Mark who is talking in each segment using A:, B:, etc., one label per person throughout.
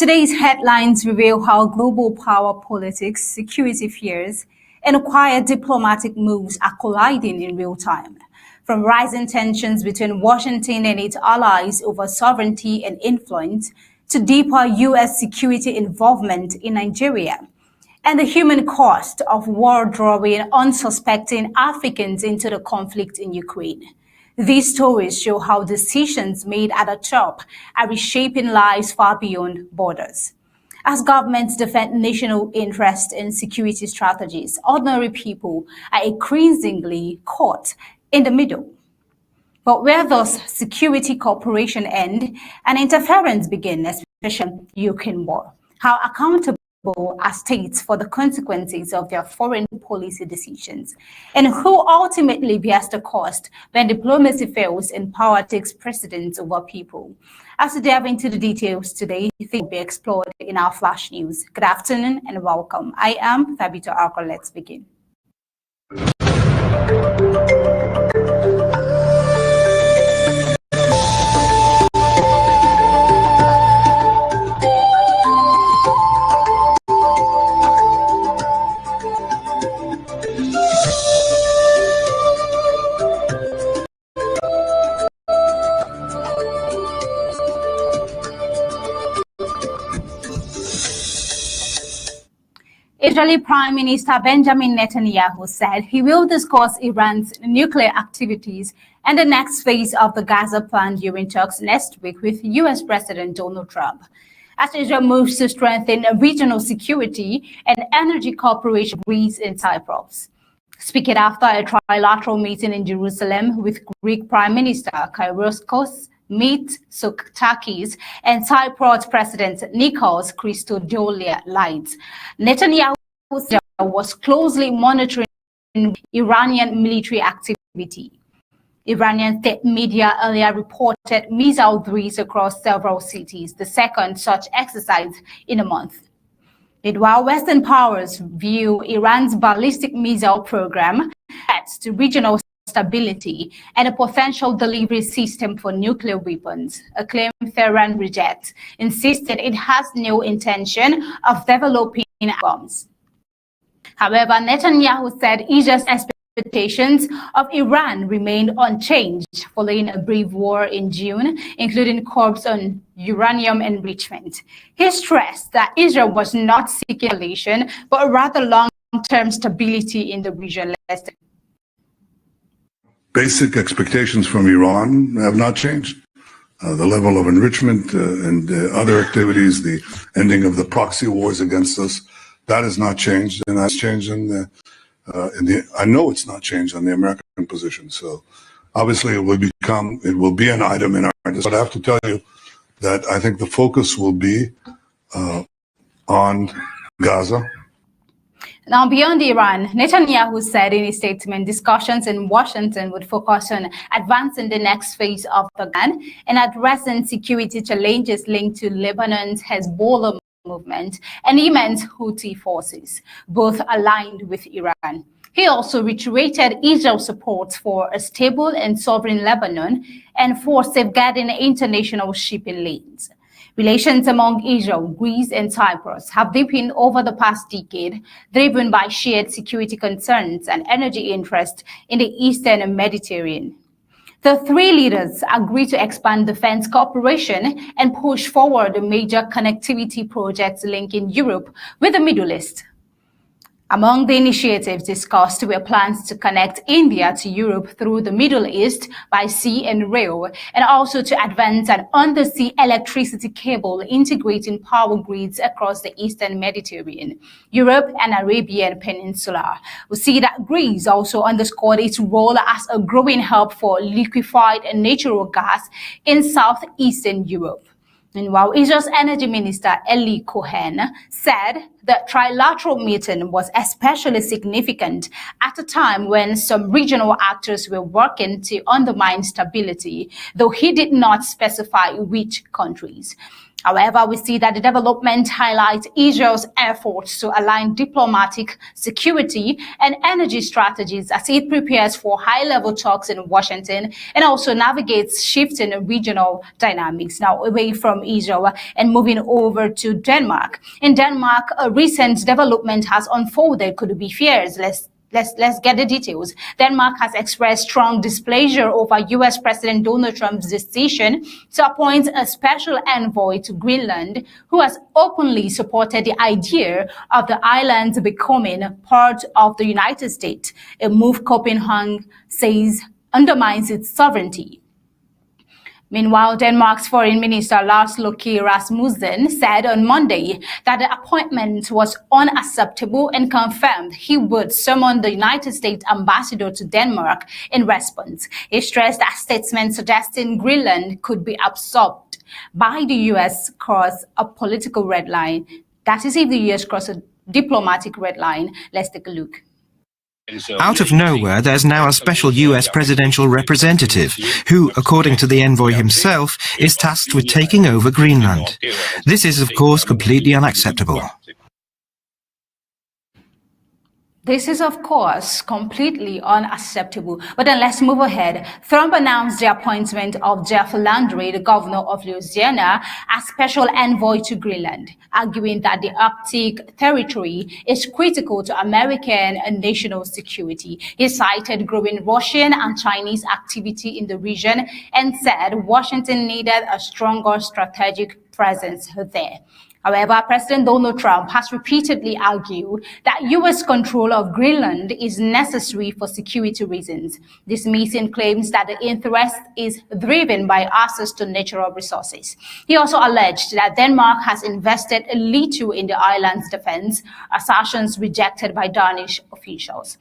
A: Today's headlines reveal how global power politics, security fears, and quiet diplomatic moves are colliding in real time. From rising tensions between Washington and its allies over sovereignty and influence, to deeper U.S. security involvement in Nigeria, and the human cost of war drawing unsuspecting Africans into the conflict in Ukraine. These stories show how decisions made at the top are reshaping lives far beyond borders. As governments defend national interest and security strategies, ordinary people are increasingly caught in the middle. But where does security cooperation end and interference begin, especially Ukraine war? How accountable are states for the consequences of their foreign policy decisions? And who ultimately bears the cost when diplomacy fails and power takes precedence over people? As we dive into the details today, things will be explored in our flash news. Good afternoon and welcome. I am Thabita Arko. Let's begin. Israeli Prime Minister Benjamin Netanyahu said he will discuss Iran's nuclear activities and the next phase of the Gaza plan during talks next week with U.S. President Donald Trump, as Israel moves to strengthen regional security and energy cooperation with Greece and Cyprus. Speaking after a trilateral meeting in Jerusalem with Greek Prime Minister Kyriakos Mitsotakis and Cyprus President Nikos Christodoulides, Netanyahu was closely monitoring Iranian military activity. Iranian state media earlier reported missile drills across several cities, the second such exercise in a month. While Western powers view Iran's ballistic missile program as to regional stability and a potential delivery system for nuclear weapons, a claim Tehran rejects, insisting it has no intention of developing bombs. However, Netanyahu said Israel's expectations of Iran remained unchanged following a brief war in June, including curbs on uranium enrichment. He stressed that Israel was not seeking escalation, but rather long-term stability in the region.
B: Basic expectations from Iran have not changed. The level of enrichment and other activities, the ending of the proxy wars against us, that has not changed, and that's changed I know it's not changed on the American position. So obviously it will be an item in our discussion. But I have to tell you that I think the focus will be on Gaza.
A: Now, beyond Iran, Netanyahu said in his statement, discussions in Washington would focus on advancing the next phase of the plan and addressing security challenges linked to Lebanon's Hezbollah movement and Yemen's Houthi forces, both aligned with Iran. He also reiterated Israel's support for a stable and sovereign Lebanon and for safeguarding international shipping lanes. Relations among Israel, Greece, and Cyprus have deepened over the past decade, driven by shared security concerns and energy interest in the Eastern Mediterranean. The three leaders agreed to expand defense cooperation and push forward major connectivity projects linking Europe with the Middle East. Among the initiatives discussed were plans to connect India to Europe through the Middle East by sea and rail, and also to advance an undersea electricity cable integrating power grids across the Eastern Mediterranean, Europe, and Arabian Peninsula. We see that Greece also underscored its role as a growing hub for liquefied natural gas in southeastern Europe. And while Israel's Energy Minister Eli Cohen said the trilateral meeting was especially significant at a time when some regional actors were working to undermine stability, though he did not specify which countries. However, we see that the development highlights Israel's efforts to align diplomatic, security, and energy strategies as it prepares for high-level talks in Washington and also navigates shifting regional dynamics. Now, away from Israel and moving over to Denmark. In Denmark, a recent development has unfolded. Could be fears. Let's get the details. Denmark has expressed strong displeasure over U.S. President Donald Trump's decision to appoint a special envoy to Greenland, who has openly supported the idea of the island becoming part of the United States, a move Copenhagen says undermines its sovereignty. Meanwhile, Denmark's Foreign Minister Lars Løkke Rasmussen said on Monday that the appointment was unacceptable and confirmed he would summon the United States ambassador to Denmark in response. He stressed that statements suggesting Greenland could be absorbed by the U.S. cross a political red line. That is, if the U.S. cross a diplomatic red line. Let's take a look.
C: Out of nowhere, there's now a special US presidential representative who, according to the envoy himself, is tasked with taking over Greenland. This is, of course, completely unacceptable.
A: This is, of course, completely unacceptable. But then let's move ahead. Trump announced the appointment of Jeff Landry, the governor of Louisiana, as special envoy to Greenland, arguing that the Arctic territory is critical to American and national security. He cited growing Russian and Chinese activity in the region and said Washington needed a stronger strategic presence there. However, President Donald Trump has repeatedly argued that U.S. control of Greenland is necessary for security reasons. This meeting claims that the interest is driven by access to natural resources. He also alleged that Denmark has invested little in the island's defense, assertions rejected by Danish officials.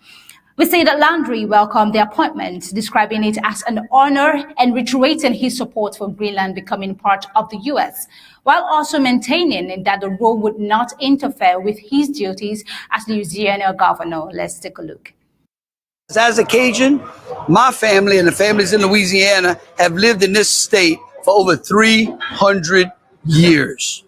A: We say that Landry welcomed the appointment, describing it as an honor and reiterating his support for Greenland becoming part of the U.S., while also maintaining that the role would not interfere with his duties as Louisiana governor. Let's take a look.
D: As a Cajun, my family and the families in Louisiana have lived in this state for over 300 years.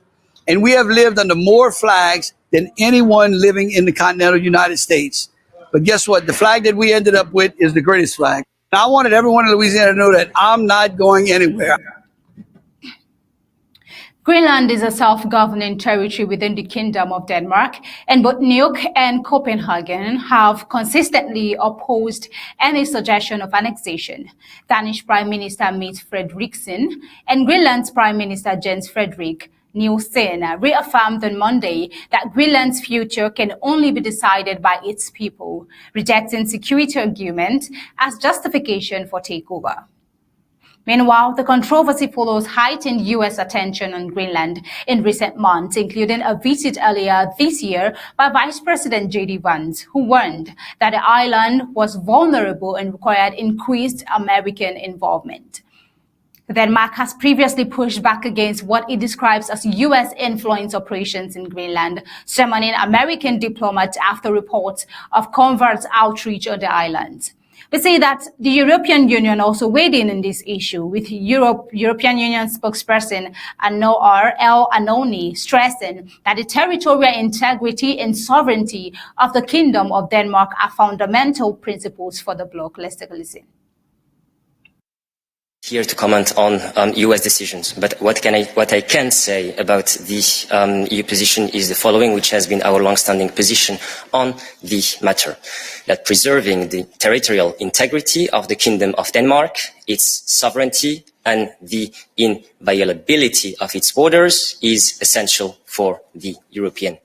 D: And we have lived under more flags than anyone living in the continental United States. But guess what? The flag that we ended up with is the greatest flag. And I wanted everyone in Louisiana to know that I'm not going anywhere.
A: Greenland is a self-governing territory within the Kingdom of Denmark, and both New York and Copenhagen have consistently opposed any suggestion of annexation. Danish Prime Minister Mette Frederiksen and Greenland's Prime Minister Jens Frederik Nielsen reaffirmed on Monday that Greenland's future can only be decided by its people, rejecting security arguments as justification for takeover. Meanwhile, the controversy follows heightened U.S. attention on Greenland in recent months, including a visit earlier this year by Vice President J.D. Vance, who warned that the island was vulnerable and required increased American involvement. Denmark has previously pushed back against what it describes as U.S. influence operations in Greenland, summoning American diplomats after reports of covert outreach on the island. We say that the European Union also weighed in this issue, with European Union spokesperson Noor El Anoni stressing that the territorial integrity and sovereignty of the Kingdom of Denmark are fundamental principles for the bloc. Let's take a listen.
E: Here to comment on U.S. decisions, but what I can say about the EU position is the following, which has been our long-standing position on the matter: that preserving the territorial integrity of the Kingdom of Denmark, its sovereignty, and the inviolability of its borders is essential for the European.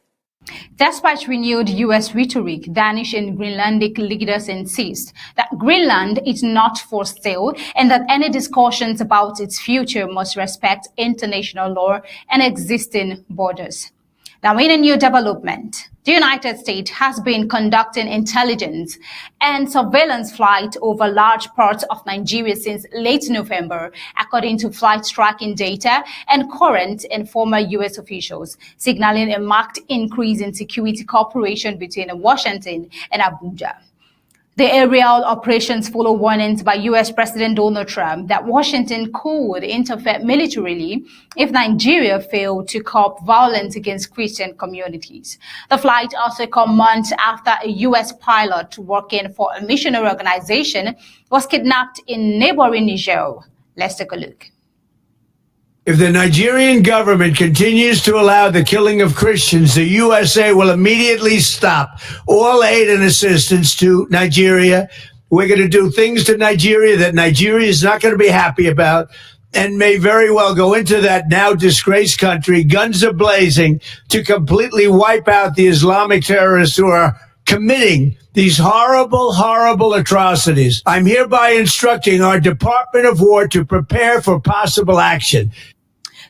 A: Despite renewed U.S. rhetoric, Danish and Greenlandic leaders insist that Greenland is not for sale and that any discussions about its future must respect international law and existing borders. Now, in a new development, the United States has been conducting intelligence and surveillance flights over large parts of Nigeria since late November, according to flight tracking data and current and former U.S. officials, signaling a marked increase in security cooperation between Washington and Abuja. The aerial operations follow warnings by U.S. President Donald Trump that Washington could interfere militarily if Nigeria failed to curb violence against Christian communities. The flight also comes months after a U.S. pilot working for a missionary organization was kidnapped in neighboring Niger. Let's take a look.
F: If the Nigerian government continues to allow the killing of Christians, the USA will immediately stop all aid and assistance to Nigeria. We're going to do things to Nigeria that Nigeria is not going to be happy about and may very well go into that now disgraced country, guns are blazing, to completely wipe out the Islamic terrorists who are committing these horrible, horrible atrocities. I'm hereby instructing our Department of War to prepare for possible action.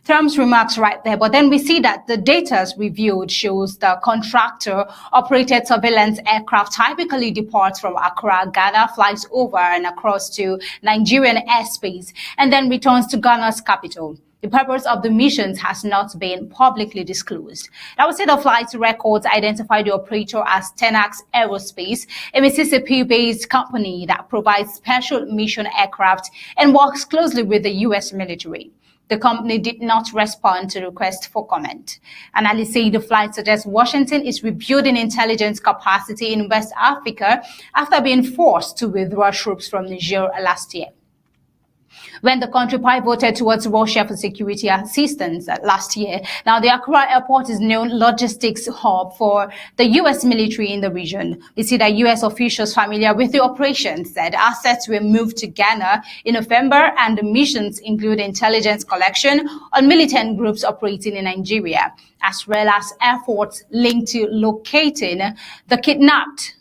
A: Trump's remarks right there, but then we see that the data reviewed shows the contractor-operated surveillance aircraft typically departs from Accra, Ghana, flies over and across to Nigerian airspace, and then returns to Ghana's capital. The purpose of the missions has not been publicly disclosed. I would say the flight records identify the operator as Tenax Aerospace, a Mississippi-based company that provides special mission aircraft and works closely with the U.S. military. The company did not respond to requests for comment. Analysts say the flight suggests Washington is rebuilding intelligence capacity in West Africa after being forced to withdraw troops from Niger last year. When the country pivoted towards Russia for security assistance last year. Now, the Accra airport is known logistics hub for the U.S. military in the region. We see that U.S. officials familiar with the operation said assets were moved to Ghana in November, and the missions include intelligence collection on militant groups operating in Nigeria, as well as efforts linked to locating the kidnapped.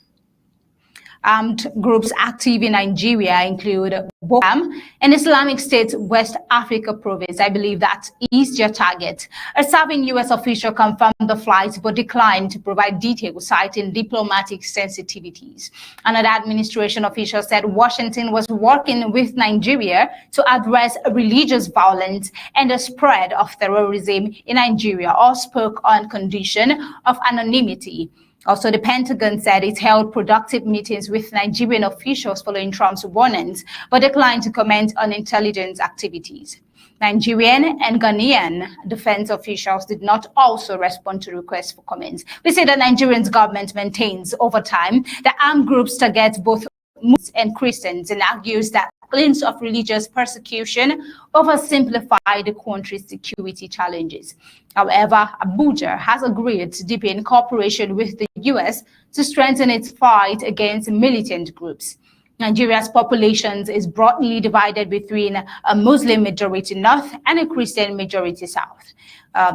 A: Armed groups active in Nigeria include Boko Haram and Islamic State West Africa province. I believe that is their target. A serving U.S. official confirmed the flight but declined to provide details, citing diplomatic sensitivities. Another administration official said Washington was working with Nigeria to address religious violence and the spread of terrorism in Nigeria, or spoke on condition of anonymity. Also, the Pentagon said it held productive meetings with Nigerian officials following Trump's warnings, but declined to comment on intelligence activities. Nigerian and Ghanaian defense officials did not also respond to requests for comments. We say that Nigeria's government maintains over time that armed groups target both Muslims and Christians, and argues that claims of religious persecution oversimplify the country's security challenges. However, Abuja has agreed to deepen cooperation with the U.S. to strengthen its fight against militant groups. Nigeria's population is broadly divided between a Muslim majority north and a Christian majority south.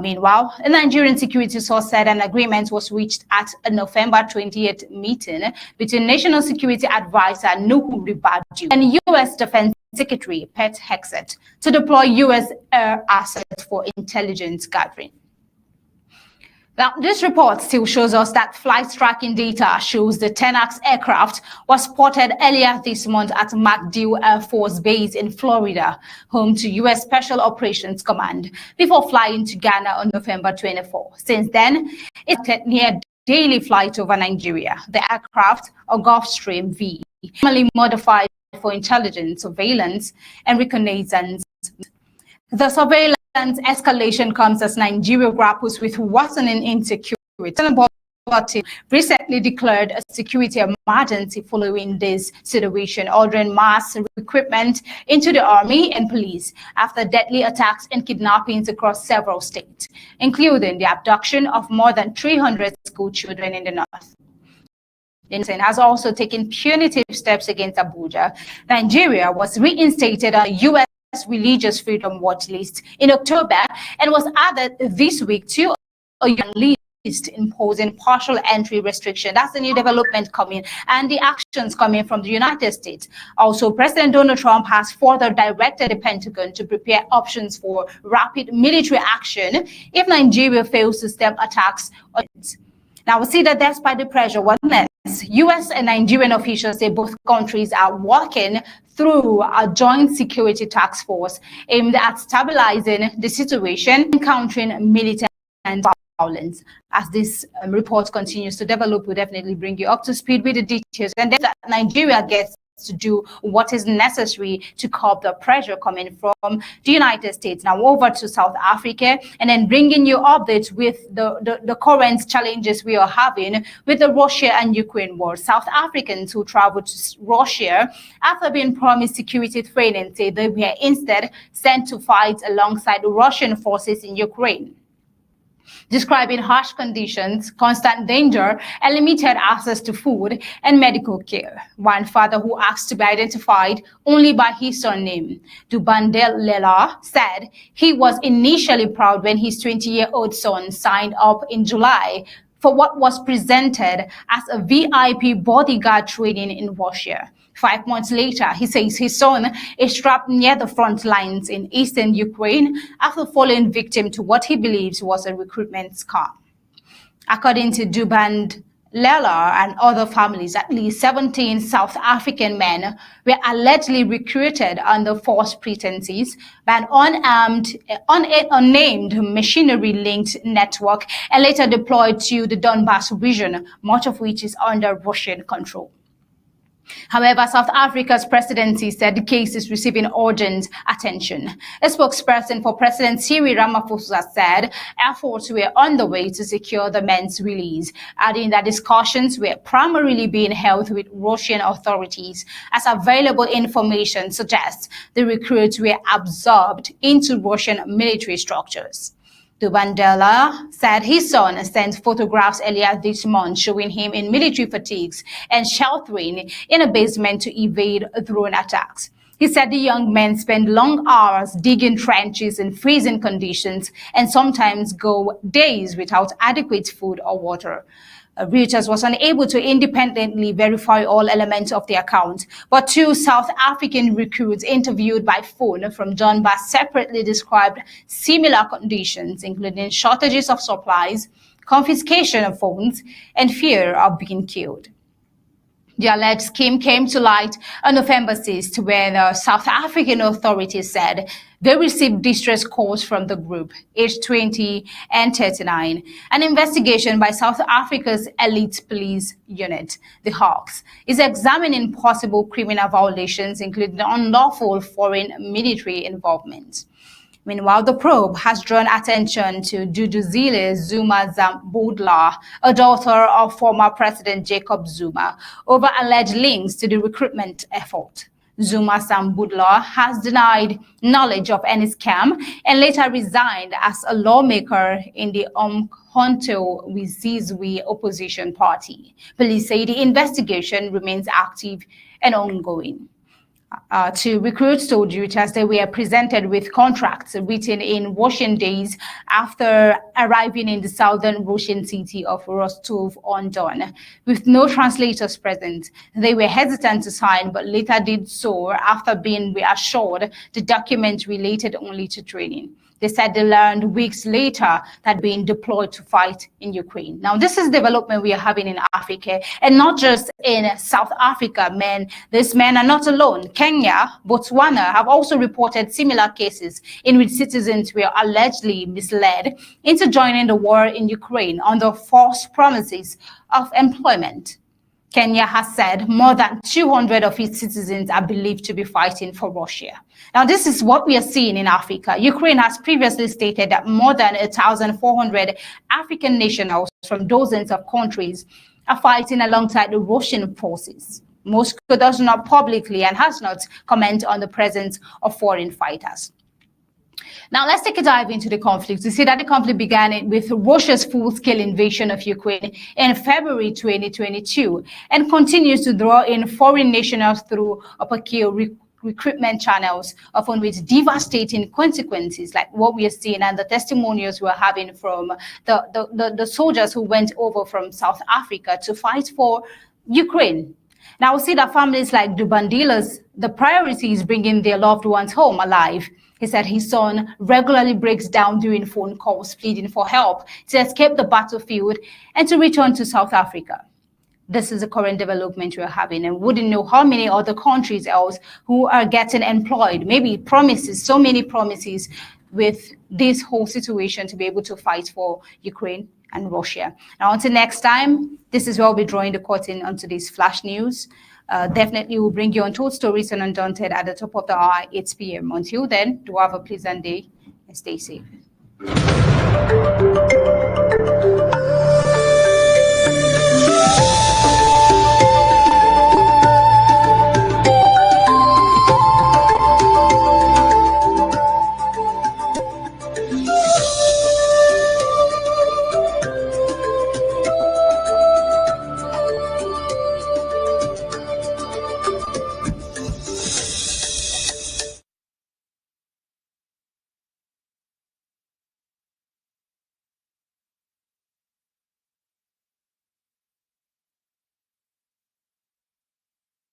A: Meanwhile, a Nigerian security source said an agreement was reached at a November 20th meeting between National Security Advisor Nuhu Ribadu and U.S. Defense Secretary Pete Hegseth to deploy U.S. air assets for intelligence gathering. Now, this report still shows us that flight tracking data shows the Tenax aircraft was spotted earlier this month at MacDill Air Force Base in Florida, home to U.S. Special Operations Command, before flying to Ghana on November 24. Since then, it's near daily flight over Nigeria. The aircraft, a Gulfstream V, normally modified for intelligence, surveillance, and reconnaissance. The surveillance escalation comes as Nigeria grapples with worsening insecurity. Recently declared a security emergency following this situation, ordering mass recruitment into the army and police after deadly attacks and kidnappings across several states, including the abduction of more than 300 school children in the north. Deepen has also taken punitive steps against Abuja. Nigeria was reinstated on U.S. Religious Freedom Watch list in October and was added this week to a list imposing partial entry restriction. That's the new development coming, and the actions coming from the United States. Also, President Donald Trump has further directed the Pentagon to prepare options for rapid military action if Nigeria fails to stem attacks on it. Now, we see that despite the pressure, U.S. and Nigerian officials say both countries are working through a joint security task force aimed at stabilizing the situation and countering militant violence. As this report continues to develop, we'll definitely bring you up to speed with the details. And then Nigeria gets to do what is necessary to curb the pressure coming from the United States. Now over to South Africa, and then bringing you updates with the current challenges we are having with the Russia and Ukraine war. South Africans who traveled to Russia after being promised security training say they were instead sent to fight alongside Russian forces in Ukraine, describing harsh conditions, constant danger, and limited access to food and medical care. One father who asked to be identified only by his surname, Dubandelela, said he was initially proud when his 20-year-old son signed up in July for what was presented as a VIP bodyguard training in Russia. 5 months later, he says his son is trapped near the front lines in eastern Ukraine after falling victim to what he believes was a recruitment scam. According to Dubandelela and other families, at least 17 South African men were allegedly recruited under false pretenses by an unnamed machinery-linked network and later deployed to the Donbas region, much of which is under Russian control. However, South Africa's presidency said the case is receiving urgent attention. A spokesperson for President Cyril Ramaphosa said efforts were underway to secure the men's release, adding that discussions were primarily being held with Russian authorities, as available information suggests the recruits were absorbed into Russian military structures. Dubandelela said his son sent photographs earlier this month showing him in military fatigues and sheltering in a basement to evade drone attacks. He said the young men spend long hours digging trenches in freezing conditions and sometimes go days without adequate food or water. Reuters was unable to independently verify all elements of the account, but 2 South African recruits interviewed by phone from Donbas separately described similar conditions, including shortages of supplies, confiscation of phones, and fear of being killed. The alleged scheme came to light on November 6th, when the South African authorities said they received distress calls from the group, aged 20 and 39. An investigation by South Africa's elite police unit, the Hawks, is examining possible criminal violations, including unlawful foreign military involvement. Meanwhile, the probe has drawn attention to Duduzile Zuma Zambudla, a daughter of former President Jacob Zuma, over alleged links to the recruitment effort. Zuma Zambudla has denied knowledge of any scam and later resigned as a lawmaker in the Umkhonto weSizwe opposition party. Police say the investigation remains active and ongoing. 2 recruits told Reuters they were presented with contracts written in Russian days after arriving in the southern Russian city of Rostov-on-Don. With no translators present, they were hesitant to sign, but later did so after being reassured the document related only to training. They said they learned weeks later that being deployed to fight in Ukraine. Now, this is development we are having in Africa, and not just in South Africa. These men are not alone. Kenya, Botswana have also reported similar cases in which citizens were allegedly misled into joining the war in Ukraine under false promises of employment. Kenya has said more than 200 of its citizens are believed to be fighting for Russia. Now, this is what we are seeing in Africa. Ukraine has previously stated that more than 1,400 African nationals from dozens of countries are fighting alongside the Russian forces. Moscow does not publicly and has not commented on the presence of foreign fighters. Now, let's take a dive into the conflict. We see that the conflict began with Russia's full-scale invasion of Ukraine in February 2022 and continues to draw in foreign nationals through opaque recruitment channels, often with devastating consequences, like what we are seeing and the testimonials we're having from the soldiers who went over from South Africa to fight for Ukraine. Now, we see that families like Dubandela's, the priority is bringing their loved ones home alive. He said his son regularly breaks down during phone calls, pleading for help to escape the battlefield and to return to South Africa. This is the current development we're having, and wouldn't know how many other countries else who are getting employed. Maybe promises, so many promises, with this whole situation to be able to fight for Ukraine and Russia. Now, until next time, this is where we'll be drawing the curtain onto this flash news. Definitely we'll bring you Untold Stories and Undaunted at the top of the hour, 8 p.m. Until then, do have a pleasant day and stay safe.